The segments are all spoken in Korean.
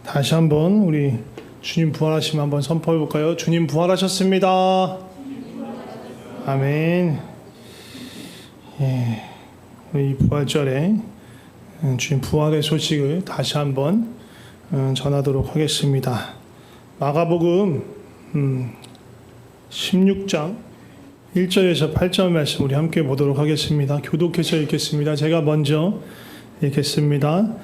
다시 한번 우리 주님 부활하시면 한번 선포해 볼까요? 주님 부활하셨습니다. 아멘. 예, 이 부활절에 주님 부활의 소식을 다시 한번 전하도록 하겠습니다. 마가복음 16장 1절에서 8절 말씀 우리 함께 보도록 하겠습니다. 교독해서 읽겠습니다. 제가 먼저 읽겠습니다.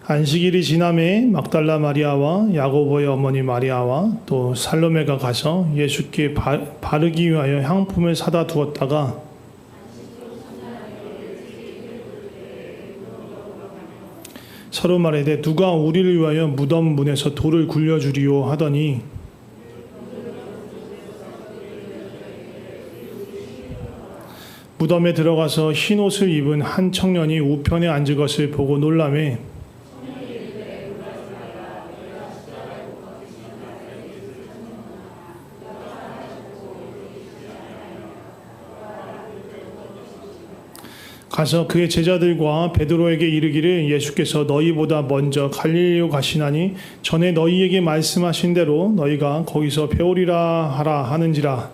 안식일이 지남에 막달라 마리아와 야고보의 어머니 마리아와 또 살로메가 가서 예수께 바르기 위하여 향품을 사다 두었다가 서로 말하되 누가 우리를 위하여 무덤 문에서 돌을 굴려주리요 하더니 무덤에 들어가서 흰 옷을 입은 한 청년이 우편에 앉은 것을 보고 놀라매 가서 그의 제자들과 베드로에게 이르기를 예수께서 너희보다 먼저 갈릴리로 가시나니 전에 너희에게 말씀하신 대로 너희가 거기서 배우리라 하라 하는지라.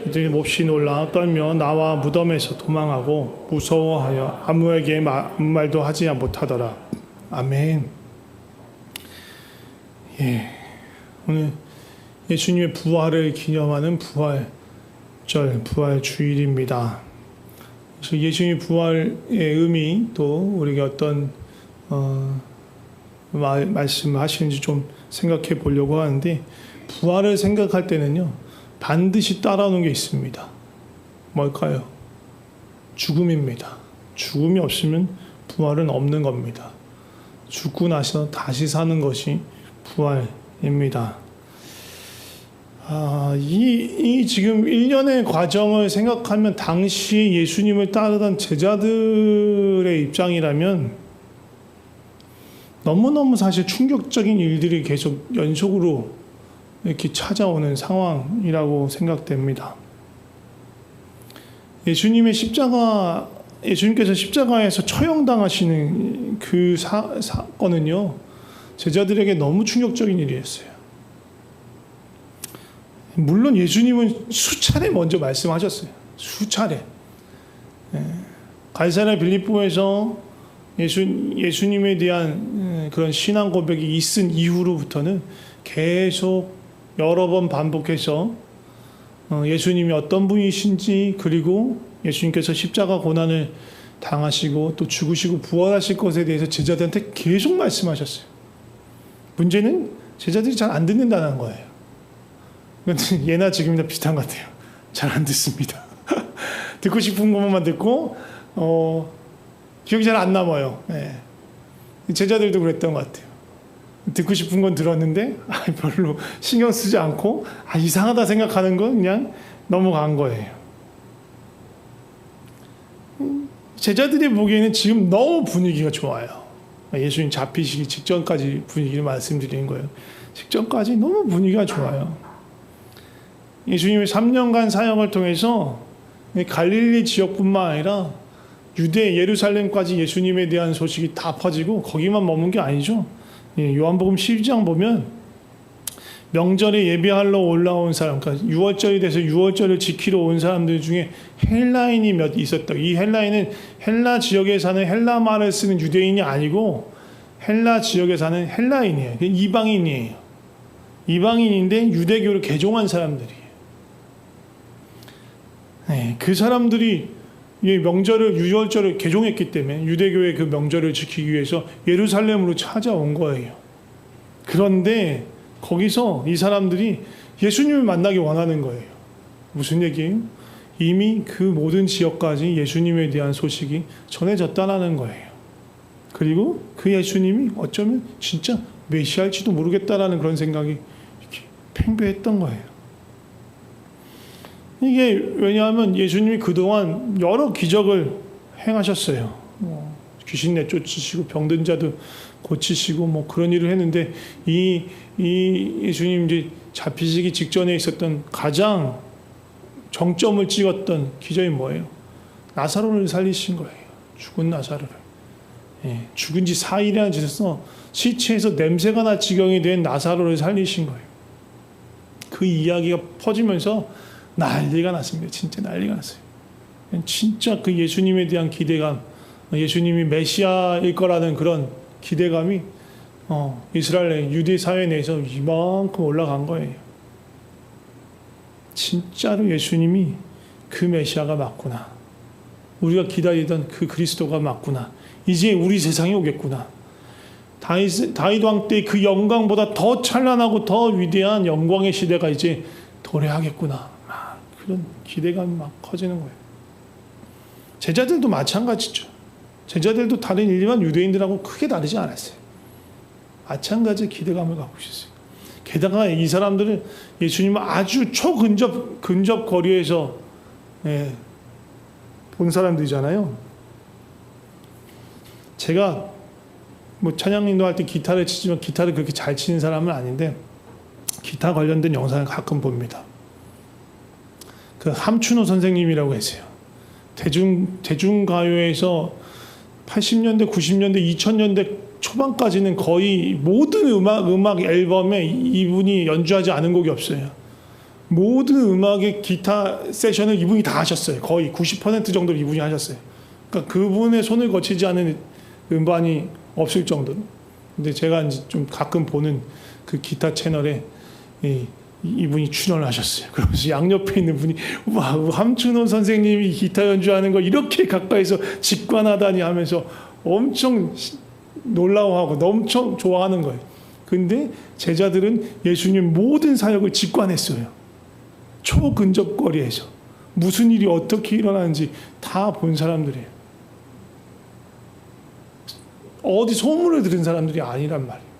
이들이 몹시 놀라 떨며 나와 무덤에서 도망하고 무서워하여 아무에게 아무 말도 하지 못하더라. 아멘. 예, 오늘 예수님의 부활을 기념하는 부활절, 부활주일입니다. 그래서 예수님의 부활의 의미 또 우리가 어떤 말씀하시는지 좀 생각해 보려고 하는데 부활을 생각할 때는요 반드시 따라오는 게 있습니다. 뭘까요? 죽음입니다. 죽음이 없으면 부활은 없는 겁니다. 죽고 나서 다시 사는 것이 부활입니다. 이 지금 1년의 과정을 생각하면 당시 예수님을 따르던 제자들의 입장이라면 너무너무 사실 충격적인 일들이 계속 연속으로 이렇게 찾아오는 상황이라고 생각됩니다. 예수님께서 십자가에서 처형당하시는 그 사건은요, 제자들에게 너무 충격적인 일이었어요. 물론 예수님은 수차례 먼저 말씀하셨어요. 수차례. 갈사라 빌립보에서 예수님에 대한 그런 신앙 고백이 있은 이후로부터는 계속 여러 번 반복해서 예수님이 어떤 분이신지 그리고 예수님께서 십자가 고난을 당하시고 또 죽으시고 부활하실 것에 대해서 제자들한테 계속 말씀하셨어요. 문제는 제자들이 잘 안 듣는다는 거예요. 예나 지금이나 비슷한 것 같아요. 잘 안 듣습니다. 듣고 싶은 것만 듣고 기억이 잘 안 남아요. 네. 제자들도 그랬던 것 같아요. 듣고 싶은 건 들었는데 별로 신경 쓰지 않고 이상하다 생각하는 건 그냥 넘어간 거예요. 제자들이 보기에는 지금 너무 분위기가 좋아요. 예수님 잡히시기 직전까지 분위기를 말씀드리는 거예요. 직전까지 너무 분위기가 좋아요. 예수님의 3년간 사역을 통해서 갈릴리 지역뿐만 아니라 유대 예루살렘까지 예수님에 대한 소식이 다 퍼지고 거기만 머문 게 아니죠. 요한복음 12장 보면 명절에 예배하러 올라온 사람, 그러니까 6월절이 돼서 6월절을 지키러 온 사람들 중에 헬라인이 몇 있었다. 이 헬라인은 헬라 지역에 사는 헬라 말을 쓰는 유대인이 아니고 헬라 지역에 사는 헬라인이에요. 이방인이에요. 이방인인데 유대교를 개종한 사람들이에요. 네, 그 사람들이 이 명절을 6월절을 개종했기 때문에 유대교의 그 명절을 지키기 위해서 예루살렘으로 찾아온 거예요. 그런데 거기서 이 사람들이 예수님을 만나기 원하는 거예요. 무슨 얘기예요? 이미 그 모든 지역까지 예수님에 대한 소식이 전해졌다는 거예요. 그리고 그 예수님이 어쩌면 진짜 메시아일지도 모르겠다라는 그런 생각이 이렇게 팽배했던 거예요. 이게 왜냐하면 예수님이 그동안 여러 기적을 행하셨어요. 귀신 내쫓으시고 병든 자도 고치시고 그런 일을 했는데 이 예수님 이제 잡히시기 직전에 있었던 가장 정점을 찍었던 기적이 뭐예요? 나사로를 살리신 거예요. 죽은 나사로를. 죽은 지 4일이나 지나서 시체에서 냄새가 날 지경이 된 나사로를 살리신 거예요. 그 이야기가 퍼지면서 난리가 났습니다. 진짜 난리가 났어요. 진짜 그 예수님에 대한 기대감, 예수님이 메시아일 거라는 그런 기대감이 이스라엘 유대 사회 내에서 이만큼 올라간 거예요. 진짜로 예수님이 그 메시아가 맞구나. 우리가 기다리던 그 그리스도가 맞구나. 이제 우리 세상에 오겠구나. 다윗 왕 때 그 영광보다 더 찬란하고 더 위대한 영광의 시대가 이제 도래하겠구나. 그런 기대감이 막 커지는 거예요. 제자들도 마찬가지죠. 제자들도 다른 일반 유대인들하고 크게 다르지 않았어요. 마찬가지 기대감을 갖고 있었어요. 게다가 이 사람들은 예수님을 아주 근접 거리에서 본 사람들이잖아요. 제가 찬양 인도할 때 기타를 치지만 기타를 그렇게 잘 치는 사람은 아닌데 기타 관련된 영상을 가끔 봅니다. 그 함춘호 선생님이라고 했어요. 대중가요에서 80년대, 90년대, 2000년대 초반까지는 거의 모든 음악 앨범에 이분이 연주하지 않은 곡이 없어요. 모든 음악의 기타 세션을 이분이 다 하셨어요. 거의 90% 정도를 이분이 하셨어요. 그러니까 그분의 손을 거치지 않은 음반이 없을 정도로. 근데 제가 이제 좀 가끔 보는 그 기타 채널에 이분이 출연을 하셨어요. 그러면서 양옆에 있는 분이 와, 함춘호 선생님이 기타 연주하는 거 이렇게 가까이서 직관하다니 하면서 엄청 놀라워하고 엄청 좋아하는 거예요. 근데 제자들은 예수님 모든 사역을 직관했어요. 초근접 거리에서 무슨 일이 어떻게 일어나는지 다 본 사람들이에요. 어디 소문을 들은 사람들이 아니란 말이에요.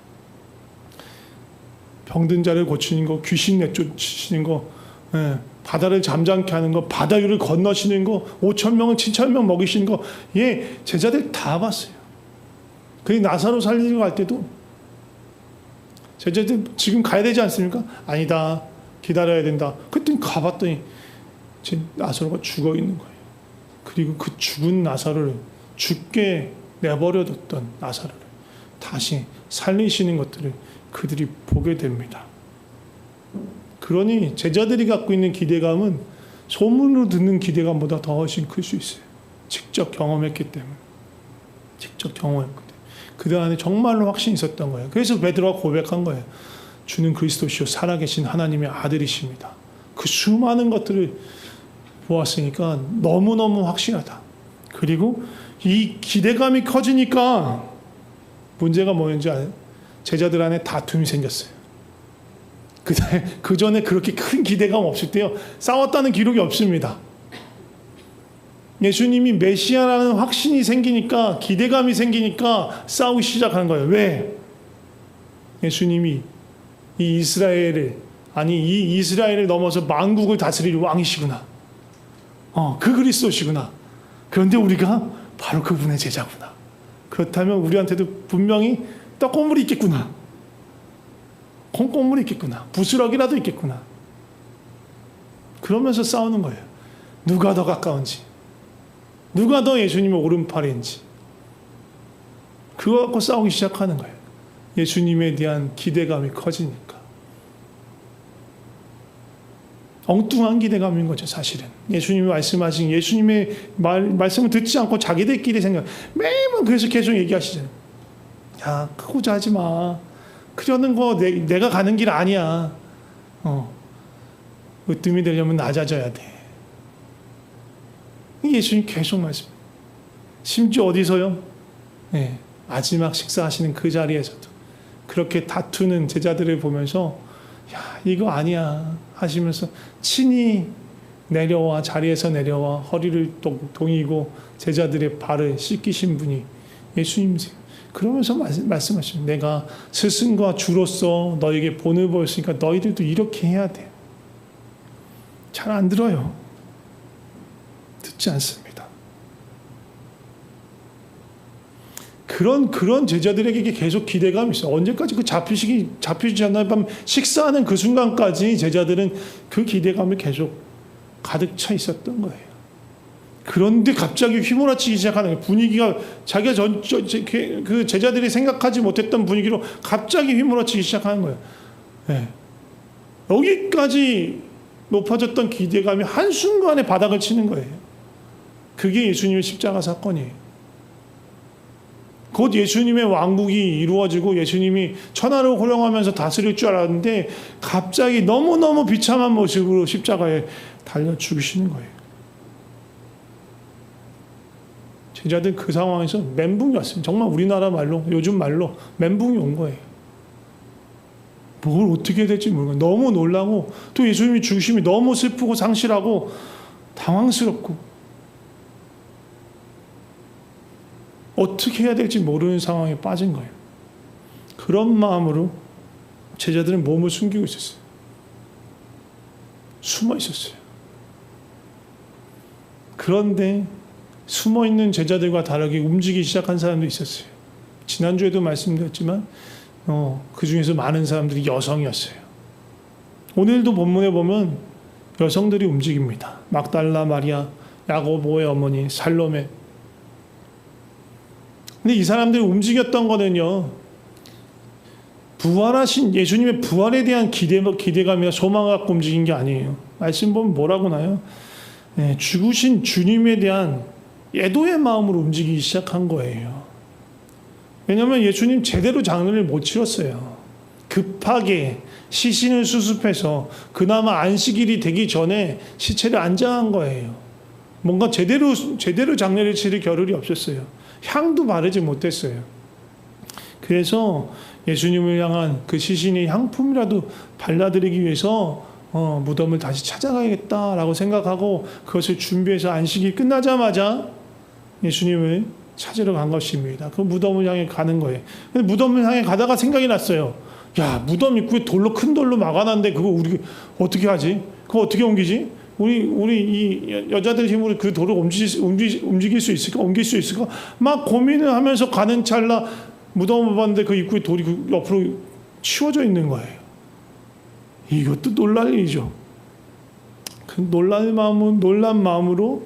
병든 자를 고치는 거, 귀신 내쫓으시는 거, 바다를 잠잠케 하는 거, 바다 위를 건너시는 거, 5,000명을 7,000명 먹이시는 거, 제자들 다 봤어요. 그 나사로 살리러 갈 때도 제자들 지금 가야 되지 않습니까? 아니다, 기다려야 된다. 그랬더니 가봤더니 나사로가 죽어 있는 거예요. 그리고 그 죽은 나사로를 죽게 내버려뒀던 나사로를 다시 살리시는 것들을 그들이 보게 됩니다. 그러니 제자들이 갖고 있는 기대감은 소문으로 듣는 기대감보다 더 훨씬 클 수 있어요. 직접 경험했기 때문에. 직접 경험했기 때문에. 그들 안에 정말로 확신이 있었던 거예요. 그래서 베드로가 고백한 거예요. 주는 그리스도시요 살아계신 하나님의 아들이십니다. 그 수많은 것들을 보았으니까 너무너무 확실하다. 그리고 이 기대감이 커지니까 문제가 뭐였는지 알아요? 제자들 안에 다툼이 생겼어요. 그 전에 그렇게 큰 기대감 없을 때요. 싸웠다는 기록이 없습니다. 예수님이 메시아라는 확신이 생기니까 기대감이 생기니까 싸우기 시작하는 거예요. 왜? 예수님이 이 이스라엘을 넘어서 만국을 다스릴 왕이시구나. 그 그리스도시구나. 그런데 우리가 바로 그분의 제자구나. 그렇다면 우리한테도 분명히 떡고물이 있겠구나. 콩고물이 있겠구나. 부스러기라도 있겠구나. 그러면서 싸우는 거예요. 누가 더 가까운지. 누가 더 예수님의 오른팔인지. 그거 갖고 싸우기 시작하는 거예요. 예수님에 대한 기대감이 커지니까. 엉뚱한 기대감인 거죠, 사실은. 예수님이 말씀하신 예수님의 말씀을 듣지 않고 자기들끼리 매번 그래서 계속 얘기하시잖아요. 야, 크고자 하지 마. 그러는 거 내가 가는 길 아니야. 으뜸이 되려면 낮아져야 돼. 예수님 계속 말씀. 심지어 어디서요? 마지막 식사하시는 그 자리에서도 그렇게 다투는 제자들을 보면서 야, 이거 아니야 하시면서 친히 자리에서 내려와 허리를 동이고 제자들의 발을 씻기신 분이 예수님이세요. 그러면서 말씀하시죠. 내가 스승과 주로서 너에게 본을 보였으니까 너희들도 이렇게 해야 돼. 잘 안 들어요. 듣지 않습니다. 그런 제자들에게 계속 기대감이 있어요. 언제까지 잡히지 않나 밤 식사하는 그 순간까지 제자들은 그 기대감이 계속 가득 차 있었던 거예요. 그런데 갑자기 휘몰아치기 시작하는 거예요. 분위기가 자기가 그 제자들이 생각하지 못했던 분위기로 갑자기 휘몰아치기 시작하는 거예요. 네. 여기까지 높아졌던 기대감이 한순간에 바닥을 치는 거예요. 그게 예수님의 십자가 사건이에요. 곧 예수님의 왕국이 이루어지고 예수님이 천하를 호령하면서 다스릴 줄 알았는데 갑자기 너무너무 비참한 모습으로 십자가에 달려 죽으시는 거예요. 제자들 그 상황에서 멘붕이 왔습니다. 정말 우리나라 말로, 요즘 말로 멘붕이 온 거예요. 뭘 어떻게 해야 될지 모르고 너무 놀라고 또 예수님이 죽으심이 너무 슬프고 상실하고 당황스럽고 어떻게 해야 될지 모르는 상황에 빠진 거예요. 그런 마음으로 제자들은 몸을 숨기고 있었어요. 숨어 있었어요. 그런데 숨어 있는 제자들과 다르게 움직이기 시작한 사람도 있었어요. 지난주에도 말씀드렸지만 그 중에서 많은 사람들이 여성이었어요. 오늘도 본문에 보면 여성들이 움직입니다. 막달라 마리아, 야고보의 어머니, 살로메. 근데 이 사람들이 움직였던 거는요, 부활하신 예수님의 부활에 대한 기대감이나 소망을 갖고 움직인 게 아니에요. 말씀 보면 뭐라고 나요? 네, 죽으신 주님에 대한 애도의 마음으로 움직이기 시작한 거예요. 왜냐하면 예수님 제대로 장례를 못 치렀어요. 급하게 시신을 수습해서 그나마 안식일이 되기 전에 시체를 안장한 거예요. 뭔가 제대로 장례를 치를 겨를이 없었어요. 향도 바르지 못했어요. 그래서 예수님을 향한 그 시신의 향품이라도 발라드리기 위해서 무덤을 다시 찾아가야겠다라고 생각하고 그것을 준비해서 안식이 끝나자마자 예수님을 찾으러 간 것입니다. 그 무덤을 향해 가는 거예요. 근데 무덤을 향해 가다가 생각이 났어요. 야, 무덤 입구에 큰 돌로 막아놨는데 그거 우리 어떻게 하지? 그거 어떻게 옮기지? 우리 이 여자들 힘으로 그 돌을 옮길 수 있을까? 옮길 수 있을까? 막 고민을 하면서 가는 찰나 무덤을 봤는데 그 입구에 돌이 옆으로 치워져 있는 거예요. 이것도 놀랄 일이죠. 그 놀란 마음으로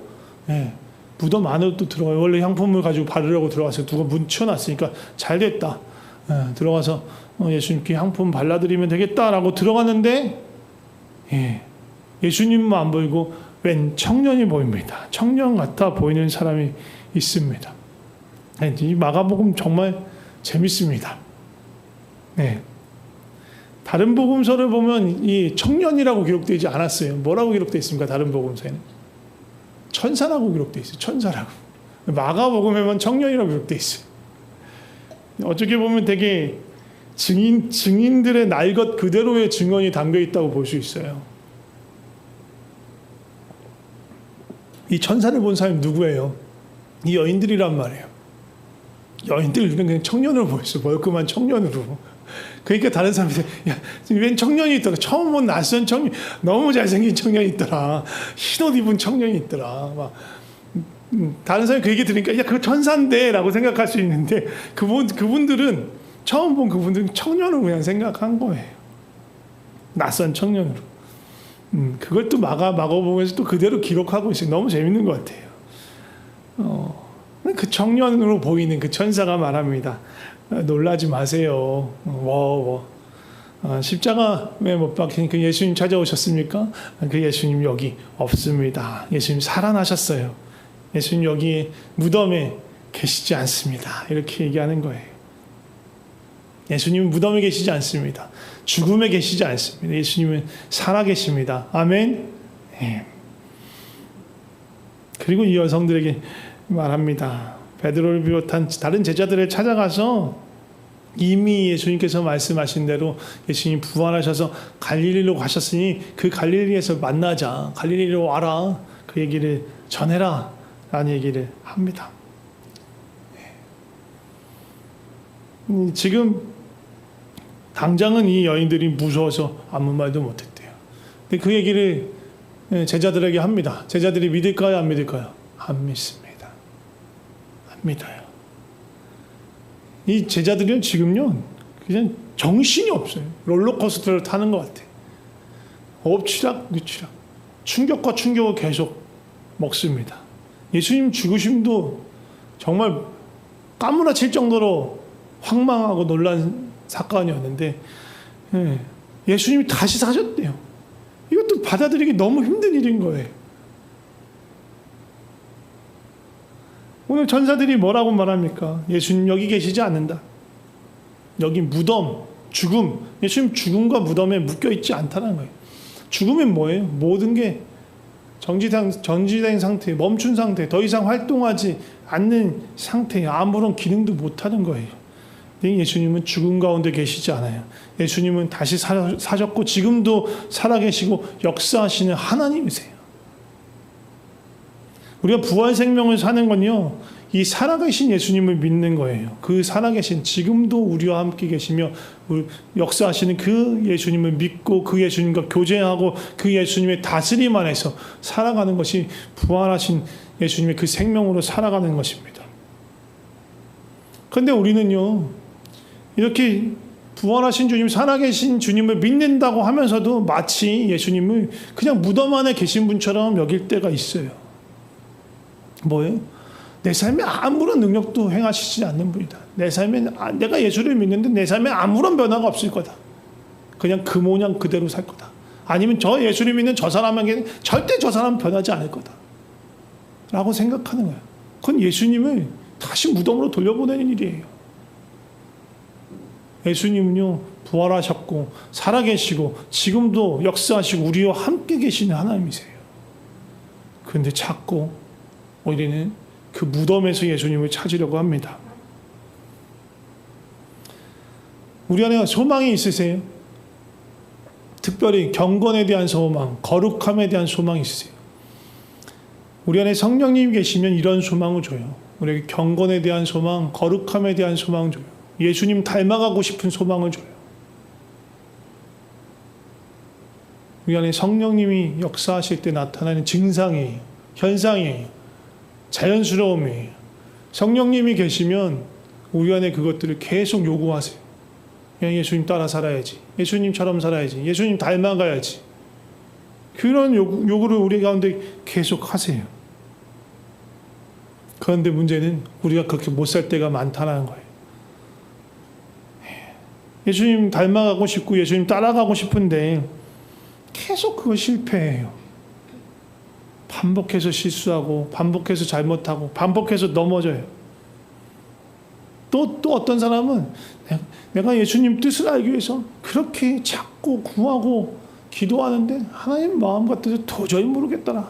무덤 안으로 또 들어가요. 원래 향품을 가지고 바르려고 들어갔어요. 누가 문 치워놨으니까 잘 됐다. 들어가서 예수님께 향품 발라드리면 되겠다라고 들어갔는데 예수님만 안 보이고 웬 청년이 보입니다. 청년 같아 보이는 사람이 있습니다. 이 마가복음 정말 재밌습니다. 다른 복음서를 보면 이 청년이라고 기록되지 않았어요. 뭐라고 기록되어 있습니까? 다른 복음서에는 천사라고 기록되어 있어요. 천사라고. 마가복음에만 청년이라고 기록되어 있어요. 어떻게 보면 되게 증인들의 날 것 그대로의 증언이 담겨 있다고 볼 수 있어요. 이 천사를 본 사람이 누구예요? 이 여인들이란 말이에요. 여인들을 그냥 청년으로 보였어. 멀끔한 청년으로. 그러니까 다른 사람들이 웬 청년이 있더라. 처음 본 낯선 청년, 너무 잘생긴 청년이 있더라. 흰옷 입은 청년이 있더라. 막 다른 사람이 그 얘기 들으니까 야, 그거 천사인데 라고 생각할 수 있는데 그분들은 처음 본 그분들은 청년으로 그냥 생각한 거예요. 낯선 청년으로. 그걸 또 마가복음에서 또 그대로 기록하고 있어요. 너무 재밌는 것 같아요. 그 청년으로 보이는 그 천사가 말합니다. 놀라지 마세요. 십자가에 못 박힌 그 예수님 찾아오셨습니까? 그 예수님 여기 없습니다. 예수님 살아나셨어요. 예수님 여기 무덤에 계시지 않습니다. 이렇게 얘기하는 거예요. 예수님은 무덤에 계시지 않습니다. 죽음에 계시지 않습니다. 예수님은 살아계십니다. 아멘. 그리고 이 여성들에게 말합니다. 베드로를 비롯한 다른 제자들을 찾아가서 이미 예수님께서 말씀하신 대로 예수님 부활하셔서 갈릴리로 가셨으니 그 갈릴리에서 만나자. 갈릴리로 와라. 그 얘기를 전해라. 라는 얘기를 합니다. 지금 당장은 이 여인들이 무서워서 아무 말도 못했대요. 근데 그 얘기를 제자들에게 합니다. 제자들이 믿을까요? 안 믿을까요? 안 믿습니다. 안 믿어요. 이 제자들은 지금요, 그냥 정신이 없어요. 롤러코스터를 타는 것 같아요. 엎치락, 뒤치락. 충격과 충격을 계속 먹습니다. 예수님 죽으심도 정말 까무라칠 정도로 황망하고 놀란 사건이었는데 예수님이 다시 사셨대요. 이것도 받아들이기 너무 힘든 일인 거예요. 오늘 전사들이 뭐라고 말합니까? 예수님 여기 계시지 않는다. 여기 무덤, 죽음. 예수님 죽음과 무덤에 묶여있지 않다는 거예요. 죽음은 뭐예요? 모든 게 정지된 상태, 멈춘 상태, 더 이상 활동하지 않는 상태에 아무런 기능도 못하는 거예요. 예수님은 죽음 가운데 계시지 않아요. 예수님은 다시 사셨고 지금도 살아계시고 역사하시는 하나님이세요. 우리가 부활 생명을 사는 건요, 이 살아계신 예수님을 믿는 거예요. 그 살아계신, 지금도 우리와 함께 계시며 역사하시는 그 예수님을 믿고 그 예수님과 교제하고 그 예수님의 다스림 안에서 살아가는 것이 부활하신 예수님의 그 생명으로 살아가는 것입니다. 그런데 우리는요, 이렇게 부활하신 주님, 살아계신 주님을 믿는다고 하면서도 마치 예수님을 그냥 무덤 안에 계신 분처럼 여길 때가 있어요. 뭐예요? 내 삶에 아무런 능력도 행하시지 않는 분이다. 내 삶에, 내가 예수를 믿는데 내 삶에 아무런 변화가 없을 거다. 그냥 그 모양 그대로 살 거다. 아니면 저 예수를 믿는 저 사람에게 절대 저 사람은 변하지 않을 거다. 라고 생각하는 거예요. 그건 예수님을 다시 무덤으로 돌려보내는 일이에요. 예수님은요, 부활하셨고 살아계시고 지금도 역사하시고 우리와 함께 계시는 하나님이세요. 그런데 자꾸 우리는 그 무덤에서 예수님을 찾으려고 합니다. 우리 안에 소망이 있으세요? 특별히 경건에 대한 소망, 거룩함에 대한 소망이 있으세요? 우리 안에 성령님이 계시면 이런 소망을 줘요. 우리에게 경건에 대한 소망, 거룩함에 대한 소망을 줘요. 예수님 닮아가고 싶은 소망을 줘요. 우리 안에 성령님이 역사하실 때 나타나는 증상이에요. 현상이에요. 자연스러움이에요. 성령님이 계시면 우리 안에 그것들을 계속 요구하세요. 그냥 예수님 따라 살아야지. 예수님처럼 살아야지. 예수님 닮아가야지. 그런 요구를 우리 가운데 계속 하세요. 그런데 문제는 우리가 그렇게 못 살 때가 많다는 거예요. 예수님 닮아가고 싶고 예수님 따라가고 싶은데 계속 그거 실패해요. 반복해서 실수하고 반복해서 잘못하고 반복해서 넘어져요. 또 어떤 사람은 내가 예수님 뜻을 알기 위해서 그렇게 찾고 구하고 기도하는데 하나님 마음 같아서 도저히 모르겠더라.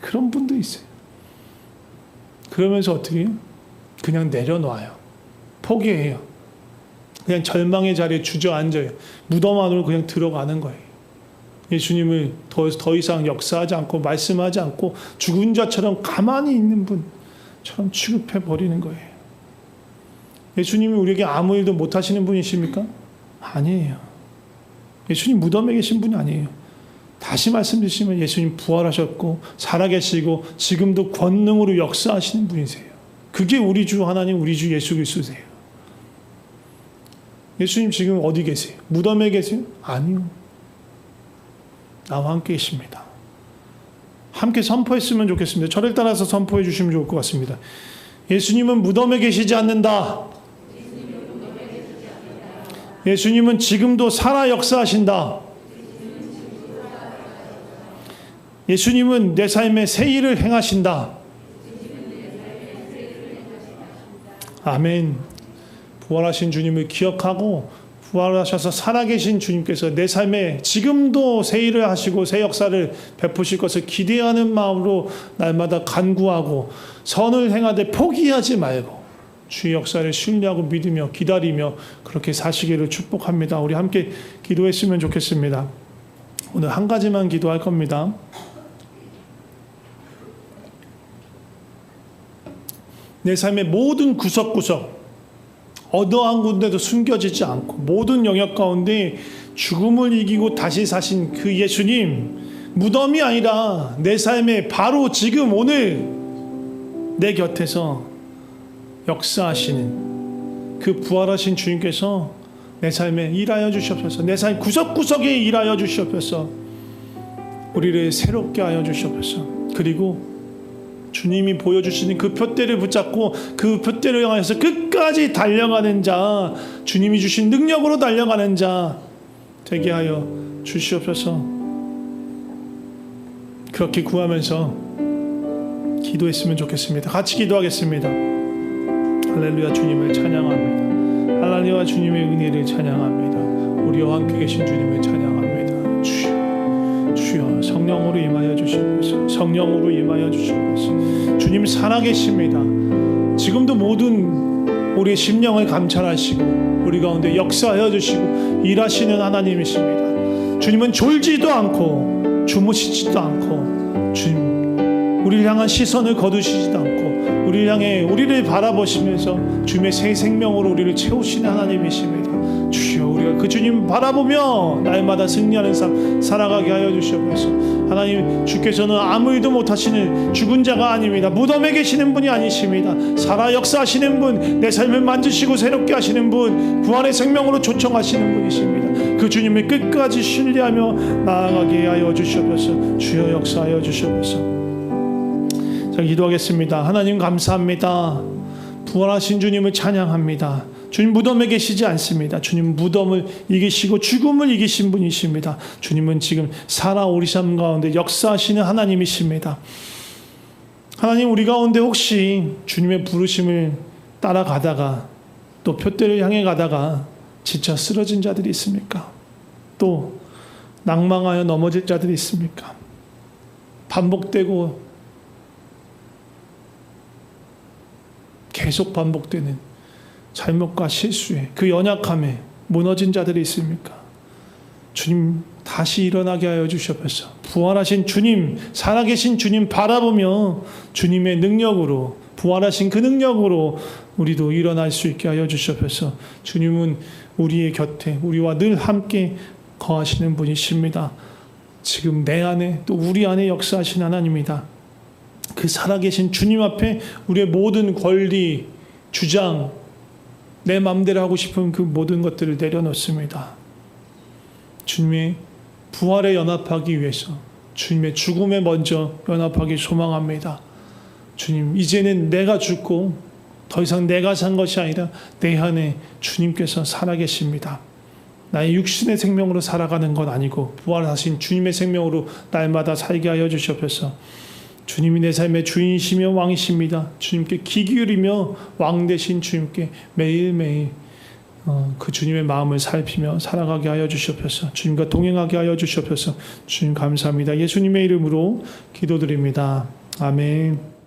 그런 분도 있어요. 그러면서 어떻게 해요? 그냥 내려놔요. 포기해요. 그냥 절망의 자리에 주저앉아요. 무덤 안으로 그냥 들어가는 거예요. 예수님을 더 이상 역사하지 않고 말씀하지 않고 죽은 자처럼 가만히 있는 분처럼 취급해 버리는 거예요. 예수님이 우리에게 아무 일도 못 하시는 분이십니까? 아니에요. 예수님 무덤에 계신 분이 아니에요. 다시 말씀드리면 예수님 부활하셨고 살아계시고 지금도 권능으로 역사하시는 분이세요. 그게 우리 주 하나님, 우리 주 예수 그리스도세요. 예수님 지금 어디 계세요? 무덤에 계세요? 아니요. 나와 함께 계십니다. 함께 선포했으면 좋겠습니다. 저를 따라서 선포해 주시면 좋을 것 같습니다. 예수님은 무덤에 계시지 않는다. 예수님은 지금도 살아 역사하신다. 예수님은 내 삶에 새 일을 행하신다. 아멘. 부활하신 주님을 기억하고 부활하셔서 살아계신 주님께서 내 삶에 지금도 새 일을 하시고 새 역사를 베푸실 것을 기대하는 마음으로 날마다 간구하고 선을 행하되 포기하지 말고 주의 역사를 신뢰하고 믿으며 기다리며 그렇게 사시기를 축복합니다. 우리 함께 기도했으면 좋겠습니다. 오늘 한 가지만 기도할 겁니다. 내 삶의 모든 구석구석 어느 한 군데도 숨겨지지 않고 모든 영역 가운데 죽음을 이기고 다시 사신 그 예수님, 무덤이 아니라 내 삶에 바로 지금 오늘 내 곁에서 역사하시는 그 부활하신 주님께서 내 삶에 일하여 주시옵소서. 내 삶 구석구석에 일하여 주시옵소서. 우리를 새롭게 하여 주시옵소서. 그리고 주님이 보여주시는 그 푯대를 붙잡고 그 푯대를 향해서 끝까지 달려가는 자, 주님이 주신 능력으로 달려가는 자 되게 하여 주시옵소서. 그렇게 구하면서 기도했으면 좋겠습니다. 같이 기도하겠습니다. 할렐루야, 주님을 찬양합니다. 할렐루야, 주님의 은혜를 찬양합니다. 우리와 함께 계신 주님을 찬양합니다. 주여 성령으로 임하여 주시옵소서. 성령으로 임하여 주시옵소서. 주님 살아계십니다. 지금도 모든 우리의 심령을 감찰하시고 우리 가운데 역사하여 주시고 일하시는 하나님이십니다. 주님은 졸지도 않고 주무시지도 않고 주님 우리를 향한 시선을 거두시지도 않고 우리를 향해 우리를 바라보시면서 주님의 새 생명으로 우리를 채우시는 하나님이십니다. 주여 우리가 그 주님 바라보며 날마다 승리하는 삶 살아가게 하여 주시옵소서. 하나님 주께서는 아무 일도 못하시는 죽은 자가 아닙니다. 무덤에 계시는 분이 아니십니다. 살아 역사하시는 분, 내 삶을 만드시고 새롭게 하시는 분, 부활의 생명으로 초청하시는 분이십니다. 그 주님을 끝까지 신뢰하며 나아가게 하여 주시옵소서. 주여 역사하여 주시옵소서. 자, 기도하겠습니다. 하나님 감사합니다. 부활하신 주님을 찬양합니다. 주님 무덤에 계시지 않습니다. 주님 무덤을 이기시고 죽음을 이기신 분이십니다. 주님은 지금 살아오리 삶 가운데 역사하시는 하나님이십니다. 하나님 우리 가운데 혹시 주님의 부르심을 따라가다가 또 푯대를 향해 가다가 지쳐 쓰러진 자들이 있습니까? 또 낭망하여 넘어질 자들이 있습니까? 반복되고 계속 반복되는 잘못과 실수에 그 연약함에 무너진 자들이 있습니까? 주님 다시 일어나게 하여 주시옵소서. 부활하신 주님, 살아계신 주님 바라보며 주님의 능력으로 부활하신 그 능력으로 우리도 일어날 수 있게 하여 주시옵소서. 주님은 우리의 곁에 우리와 늘 함께 거하시는 분이십니다. 지금 내 안에 또 우리 안에 역사하신 하나님이다. 그 살아계신 주님 앞에 우리의 모든 권리, 주장, 내 마음대로 하고 싶은 그 모든 것들을 내려놓습니다. 주님의 부활에 연합하기 위해서 주님의 죽음에 먼저 연합하기 소망합니다. 주님 이제는 내가 죽고 더 이상 내가 산 것이 아니라 내 안에 주님께서 살아계십니다. 나의 육신의 생명으로 살아가는 건 아니고 부활하신 주님의 생명으로 날마다 살게 하여 주시옵소서. 주님이 내 삶의 주인이시며 왕이십니다. 주님께 귀 기울이며 왕 되신 주님께 매일매일 그 주님의 마음을 살피며 살아가게 하여 주시옵소서. 주님과 동행하게 하여 주시옵소서. 주님 감사합니다. 예수님의 이름으로 기도드립니다. 아멘.